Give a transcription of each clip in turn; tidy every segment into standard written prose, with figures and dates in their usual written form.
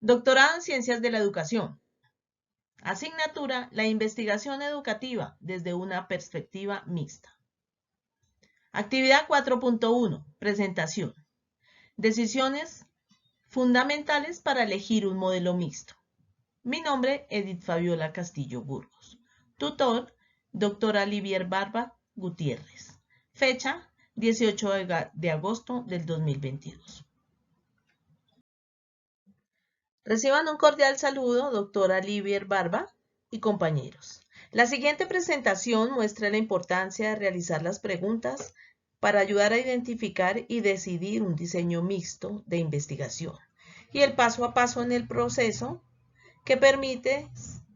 Doctorado en Ciencias de la Educación. Asignatura: la investigación educativa desde una perspectiva mixta. Actividad 4.1. Presentación. Decisiones fundamentales para elegir un modelo mixto. Mi nombre, Edith Fabiola Castillo Burgos. Tutor, doctora Livier Barba Gutiérrez. Fecha, 18 de agosto del 2022. Reciban un cordial saludo, doctora Livier Barba y compañeros. La siguiente presentación muestra la importancia de realizar las preguntas para ayudar a identificar y decidir un diseño mixto de investigación y el paso a paso en el proceso que permite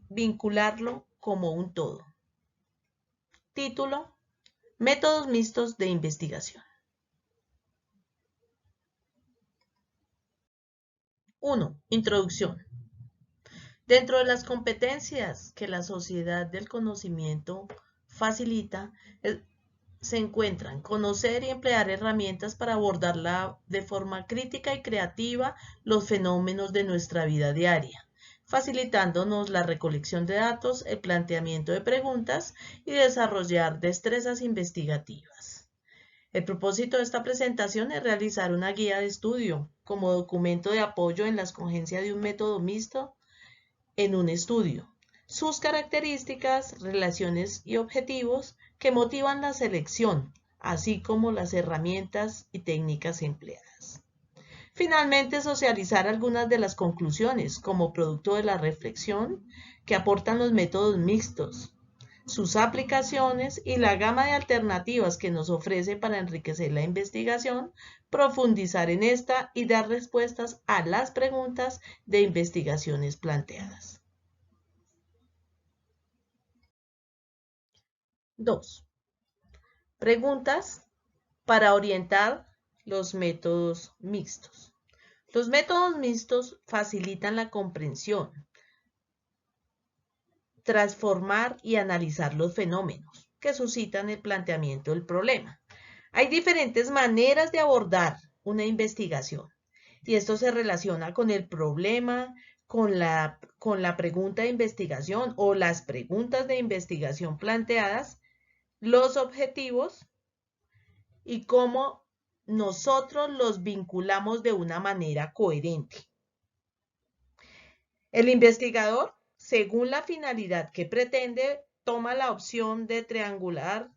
vincularlo como un todo. Título: Métodos mixtos de investigación. 1. Introducción. Dentro de las competencias que la sociedad del conocimiento facilita, se encuentran conocer y emplear herramientas para abordar de forma crítica y creativa los fenómenos de nuestra vida diaria, facilitándonos la recolección de datos, el planteamiento de preguntas y desarrollar destrezas investigativas. El propósito de esta presentación es realizar una guía de estudio como documento de apoyo en la escogencia de un método mixto en un estudio, sus características, relaciones y objetivos que motivan la selección, así como las herramientas y técnicas empleadas. Finalmente, socializar algunas de las conclusiones como producto de la reflexión que aportan los métodos mixtos, sus aplicaciones y la gama de alternativas que nos ofrece para enriquecer la investigación, profundizar en esta y dar respuestas a las preguntas de investigaciones planteadas. 2. Preguntas para orientar los métodos mixtos. Los métodos mixtos facilitan la comprensión, transformar y analizar los fenómenos que suscitan el planteamiento del problema. Hay diferentes maneras de abordar una investigación y esto se relaciona con el problema, con la pregunta de investigación o las preguntas de investigación planteadas, los objetivos y cómo nosotros los vinculamos de una manera coherente. El investigador, según la finalidad que pretende, toma la opción de triangular,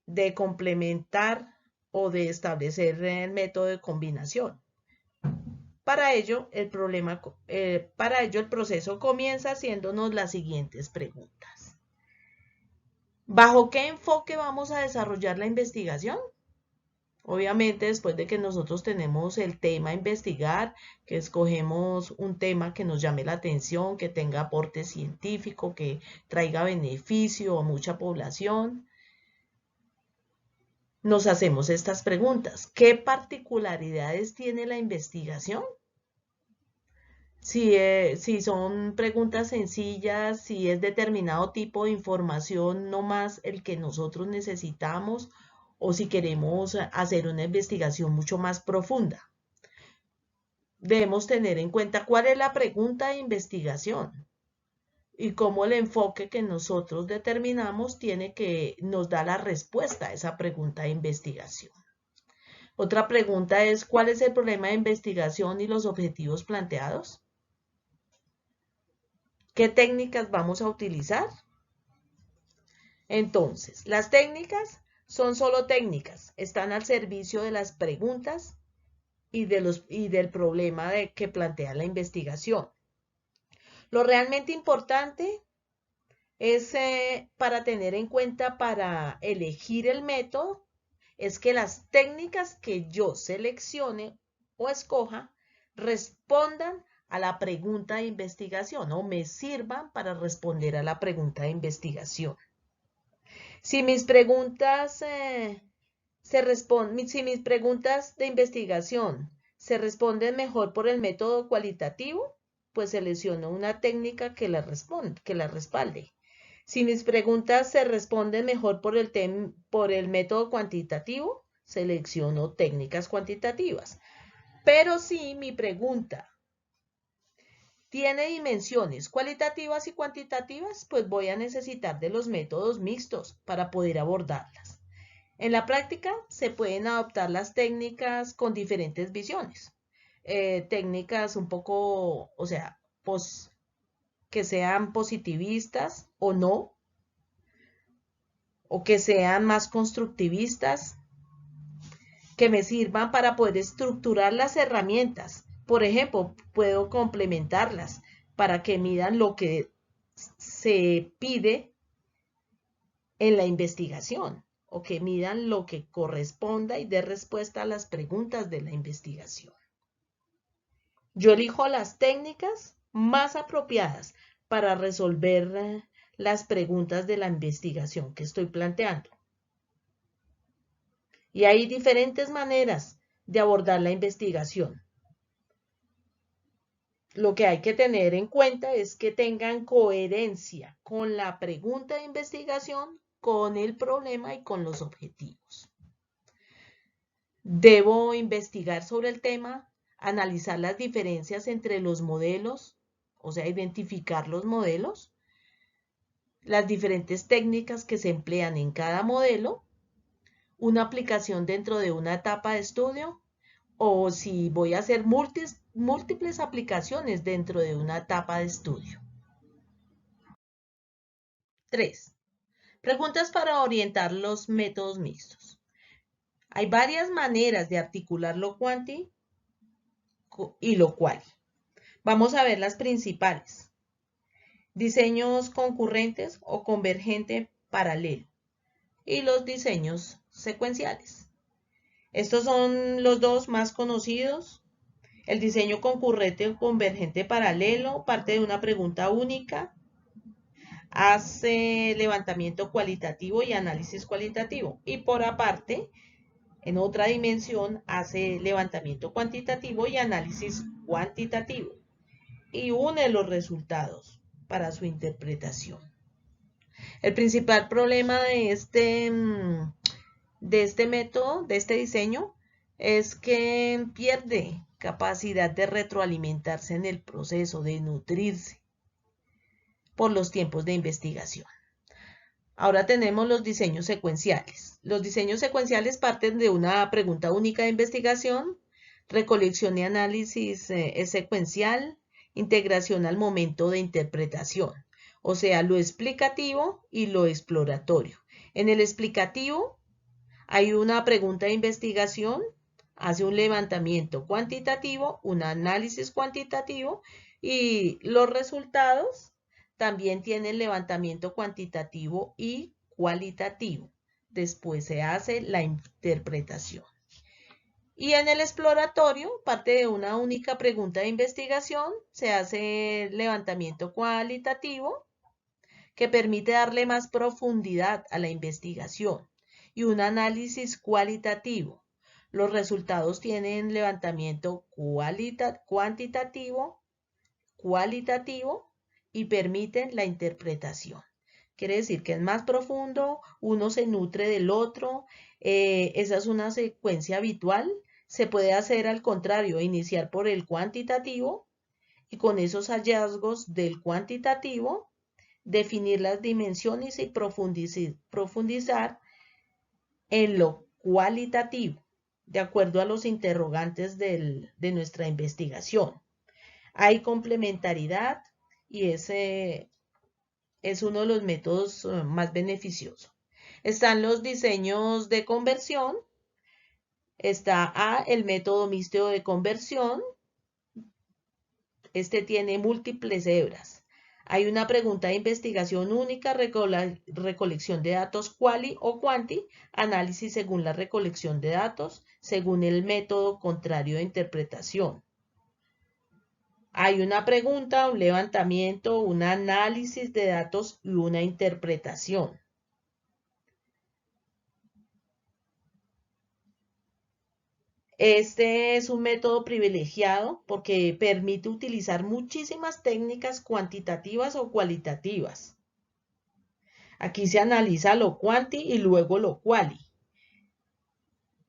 de complementar o de establecer el método de combinación. Para ello, el proceso comienza haciéndonos las siguientes preguntas. ¿Bajo qué enfoque vamos a desarrollar la investigación? Obviamente, después de que nosotros tenemos el tema a investigar, que escogemos un tema que nos llame la atención, que tenga aporte científico, que traiga beneficio a mucha población, nos hacemos estas preguntas. ¿Qué particularidades tiene la investigación? Si son preguntas sencillas, si es determinado tipo de información, no más el que nosotros necesitamos, o si queremos hacer una investigación mucho más profunda. Debemos tener en cuenta cuál es la pregunta de investigación y cómo el enfoque que nosotros determinamos nos da la respuesta a esa pregunta de investigación. Otra pregunta es, ¿cuál es el problema de investigación y los objetivos planteados? ¿Qué técnicas vamos a utilizar? Entonces, las técnicas son solo técnicas, están al servicio de las preguntas y del problema que plantea la investigación. Lo realmente importante es para tener en cuenta para elegir el método, es que las técnicas que yo seleccione o escoja respondan a la pregunta de investigación o me sirvan para responder a la pregunta de investigación. Si mis preguntas si mis preguntas de investigación se responden mejor por el método cualitativo, pues selecciono una técnica que la respalde. Si mis preguntas se responden mejor por el método cuantitativo, selecciono técnicas cuantitativas. Pero si mi pregunta ¿Tiene dimensiones cualitativas y cuantitativas? Pues voy a necesitar de los métodos mixtos para poder abordarlas. En la práctica se pueden adoptar las técnicas con diferentes visiones. Técnicas un poco, o sea, que sean positivistas o no, o que sean más constructivistas, que me sirvan para poder estructurar las herramientas. Por ejemplo, puedo complementarlas para que midan lo que se pide en la investigación o que midan lo que corresponda y dé respuesta a las preguntas de la investigación. Yo elijo las técnicas más apropiadas para resolver las preguntas de la investigación que estoy planteando. Y hay diferentes maneras de abordar la investigación. Lo que hay que tener en cuenta es que tengan coherencia con la pregunta de investigación, con el problema y con los objetivos. Debo investigar sobre el tema, analizar las diferencias entre los modelos, o sea, identificar los modelos, las diferentes técnicas que se emplean en cada modelo, una aplicación dentro de una etapa de estudio, o si voy a hacer múltiples aplicaciones dentro de una etapa de estudio. 3. Preguntas para orientar los métodos mixtos. Hay varias maneras de articular lo cuanti y lo quali. Vamos a ver las principales. Diseños concurrentes o convergente paralelo y los diseños secuenciales. Estos son los dos más conocidos. El diseño concurrente o convergente paralelo parte de una pregunta única, hace levantamiento cualitativo y análisis cualitativo. Y por aparte, en otra dimensión, hace levantamiento cuantitativo y análisis cuantitativo. Y une los resultados para su interpretación. El principal problema de este método, de este diseño, es que pierde capacidad de retroalimentarse en el proceso, de nutrirse por los tiempos de investigación. Ahora tenemos los diseños secuenciales. Los diseños secuenciales parten de una pregunta única de investigación, recolección y análisis es secuencial, integración al momento de interpretación, o sea, lo explicativo y lo exploratorio. En el explicativo hay una pregunta de investigación, hace un levantamiento cuantitativo, un análisis cuantitativo y los resultados también tienen levantamiento cuantitativo y cualitativo. Después se hace la interpretación. Y en el exploratorio, parte de una única pregunta de investigación, se hace levantamiento cualitativo que permite darle más profundidad a la investigación y un análisis cualitativo. Los resultados tienen levantamiento cuantitativo, cualitativo y permiten la interpretación. Quiere decir que es más profundo, uno se nutre del otro, esa es una secuencia habitual. Se puede hacer al contrario, iniciar por el cuantitativo y con esos hallazgos del cuantitativo definir las dimensiones y profundizar en lo cualitativo, de acuerdo a los interrogantes de nuestra investigación. Hay complementariedad y ese es uno de los métodos más beneficiosos. Están los diseños de conversión. Está el método mixto de conversión. Este tiene múltiples hebras. Hay una pregunta de investigación única, recolección de datos quali o quanti, análisis según la recolección de datos, según el método contrario de interpretación. Hay una pregunta, un levantamiento, un análisis de datos y una interpretación. Este es un método privilegiado porque permite utilizar muchísimas técnicas cuantitativas o cualitativas. Aquí se analiza lo quanti y luego lo quali.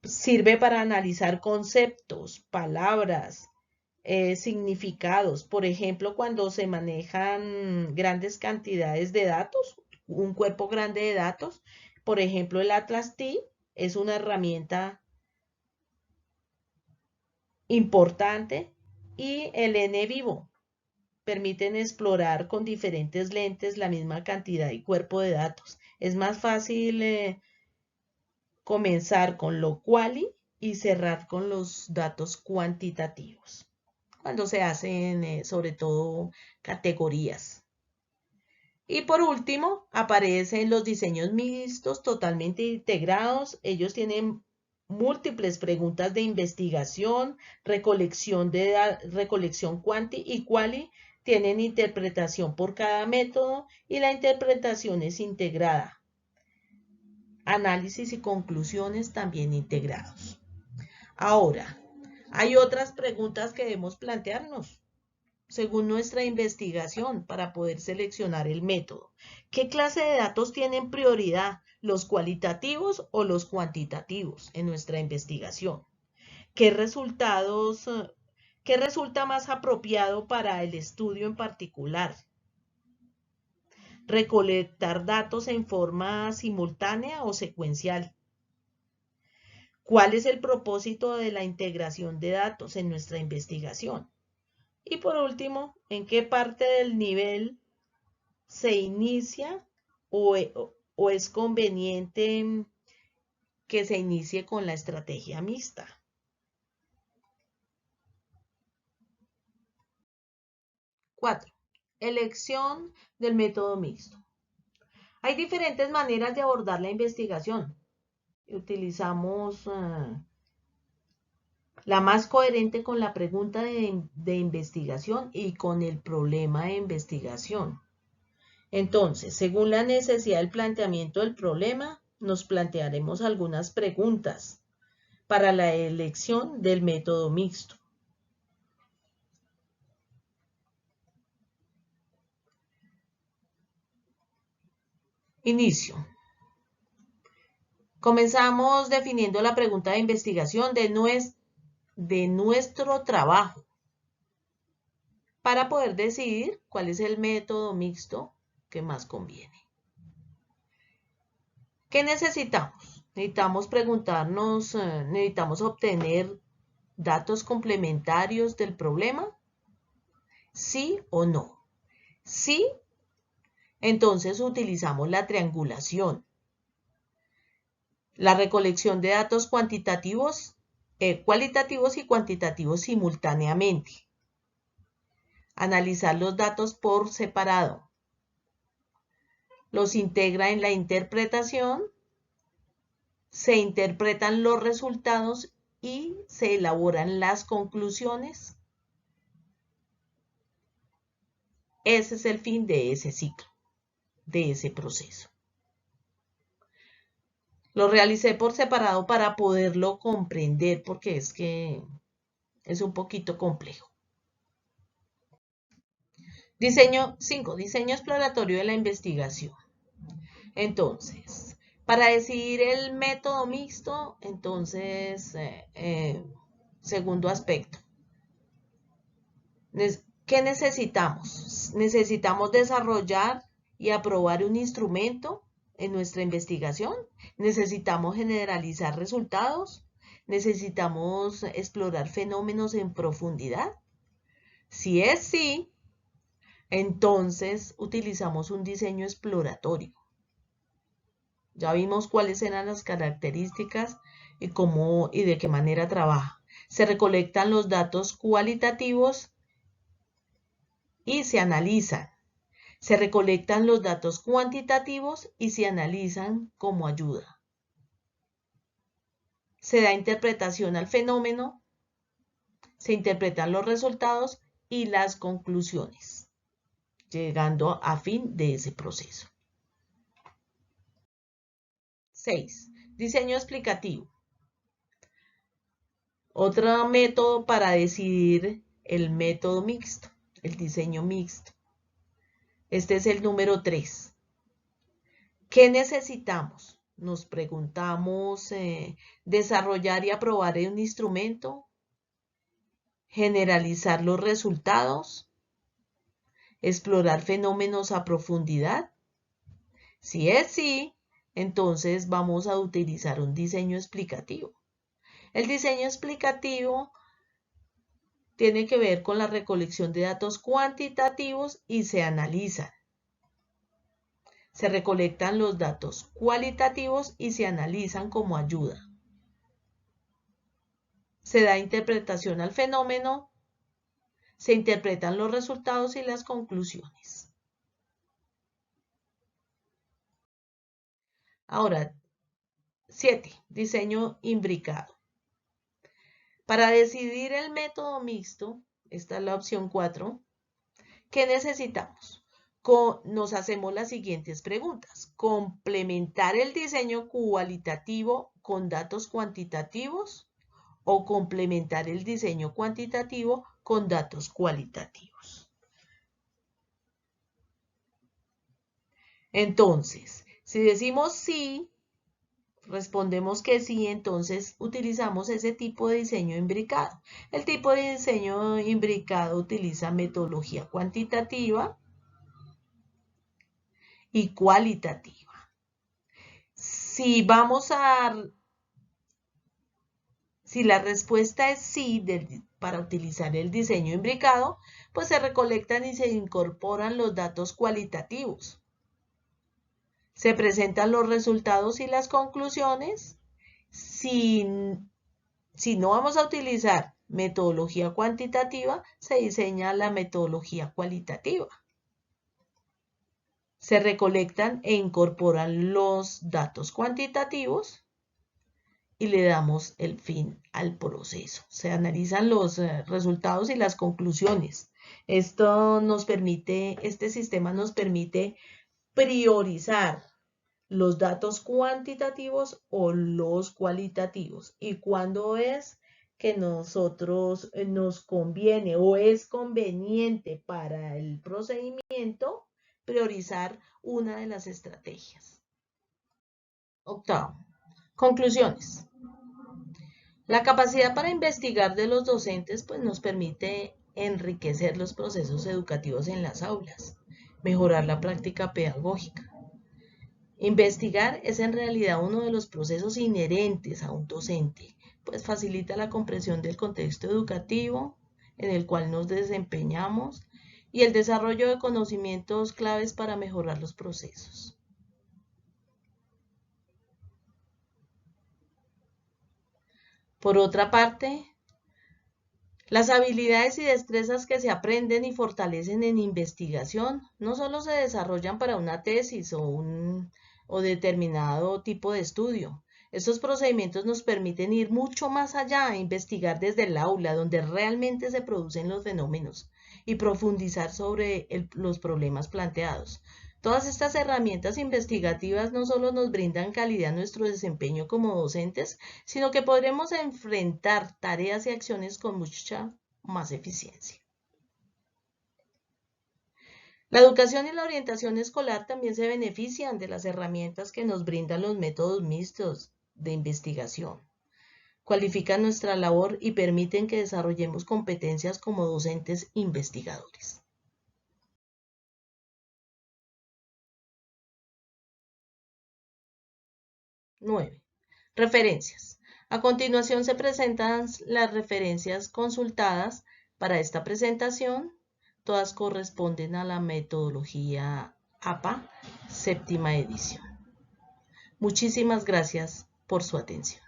Sirve para analizar conceptos, palabras, significados. Por ejemplo, cuando se manejan grandes cantidades de datos, un cuerpo grande de datos, por ejemplo, el Atlas T es una herramienta importante y el NVivo permiten explorar con diferentes lentes la misma cantidad y cuerpo de datos. Es más fácil comenzar con lo quali y cerrar con los datos cuantitativos, cuando se hacen sobre todo categorías. Y por último, aparecen los diseños mixtos totalmente integrados. Ellos tienen múltiples preguntas de investigación, recolección quanti y quali, tienen interpretación por cada método y la interpretación es integrada. Análisis y conclusiones también integrados. Ahora, hay otras preguntas que debemos plantearnos según nuestra investigación para poder seleccionar el método. ¿Qué clase de datos tienen prioridad, los cualitativos o los cuantitativos en nuestra investigación? ¿Qué resulta más apropiado para el estudio en particular? ¿Recolectar datos en forma simultánea o secuencial? ¿Cuál es el propósito de la integración de datos en nuestra investigación? Y por último, ¿en qué parte del nivel se inicia o es conveniente que se inicie con la estrategia mixta? 4. Elección del método mixto. Hay diferentes maneras de abordar la investigación. Utilizamos la más coherente con la pregunta de investigación y con el problema de investigación. Entonces, según la necesidad del planteamiento del problema, nos plantearemos algunas preguntas para la elección del método mixto. Inicio. Comenzamos definiendo la pregunta de investigación de nuestro trabajo para poder decidir cuál es el método mixto que más conviene. ¿Qué necesitamos? Necesitamos obtener datos complementarios del problema, ¿sí o no? Sí, entonces utilizamos la triangulación. La recolección de datos cualitativos y cuantitativos simultáneamente. Analizar los datos por separado. Los integra en la interpretación. Se interpretan los resultados y se elaboran las conclusiones. Ese es el fin de ese ciclo, de ese proceso. Lo realicé por separado para poderlo comprender porque es que es un poquito complejo. Diseño 5. Diseño exploratorio de la investigación. Entonces, para decidir el método mixto, entonces, segundo aspecto. ¿Qué necesitamos? Necesitamos desarrollar y aprobar un instrumento en nuestra investigación. Necesitamos generalizar resultados. Necesitamos explorar fenómenos en profundidad. Si es sí, entonces utilizamos un diseño exploratorio. Ya vimos cuáles eran las características y cómo y de qué manera trabaja. Se recolectan los datos cualitativos y se analizan. Se recolectan los datos cuantitativos y se analizan como ayuda. Se da interpretación al fenómeno, se interpretan los resultados y las conclusiones, llegando a fin de ese proceso. 6. Diseño explicativo. Otro método para decidir el método mixto, el diseño mixto. Este es el número 3. ¿Qué necesitamos? Nos preguntamos, desarrollar y aprobar un instrumento generalizar los resultados, explorar fenómenos a profundidad. Si es sí, entonces vamos a utilizar un diseño explicativo. El diseño explicativo tiene que ver con la recolección de datos cuantitativos y se analizan. Se recolectan los datos cualitativos y se analizan como ayuda. Se da interpretación al fenómeno, se interpretan los resultados y las conclusiones. Ahora, 7. Diseño imbricado. Para decidir el método mixto, esta es la opción 4, ¿qué necesitamos? Nos hacemos las siguientes preguntas. ¿Complementar el diseño cualitativo con datos cuantitativos o complementar el diseño cuantitativo con datos cualitativos? Entonces, si decimos sí, respondemos que sí, entonces utilizamos ese tipo de diseño imbricado. El tipo de diseño imbricado utiliza metodología cuantitativa y cualitativa. Si la respuesta es sí para utilizar el diseño imbricado, pues se recolectan y se incorporan los datos cualitativos. Se presentan los resultados y las conclusiones. Si no vamos a utilizar metodología cuantitativa, se diseña la metodología cualitativa. Se recolectan e incorporan los datos cuantitativos y le damos el fin al proceso. Se analizan los resultados y las conclusiones. Este sistema nos permite priorizar los datos cuantitativos o los cualitativos y cuándo es que nosotros nos conviene o es conveniente para el procedimiento priorizar una de las estrategias. Octavo, conclusiones. La capacidad para investigar de los docentes pues, nos permite enriquecer los procesos educativos en las aulas, mejorar la práctica pedagógica. Investigar es en realidad uno de los procesos inherentes a un docente, pues facilita la comprensión del contexto educativo en el cual nos desempeñamos y el desarrollo de conocimientos claves para mejorar los procesos. Por otra parte, las habilidades y destrezas que se aprenden y fortalecen en investigación no solo se desarrollan para una tesis o determinado tipo de estudio. Estos procedimientos nos permiten ir mucho más allá, investigar desde el aula, donde realmente se producen los fenómenos, y profundizar sobre los problemas planteados. Todas estas herramientas investigativas no solo nos brindan calidad a nuestro desempeño como docentes, sino que podremos enfrentar tareas y acciones con mucha más eficiencia. La educación y la orientación escolar también se benefician de las herramientas que nos brindan los métodos mixtos de investigación. Cualifican nuestra labor y permiten que desarrollemos competencias como docentes investigadores. 9. Referencias. A continuación se presentan las referencias consultadas para esta presentación. Todas corresponden a la metodología APA, séptima edición. Muchísimas gracias por su atención.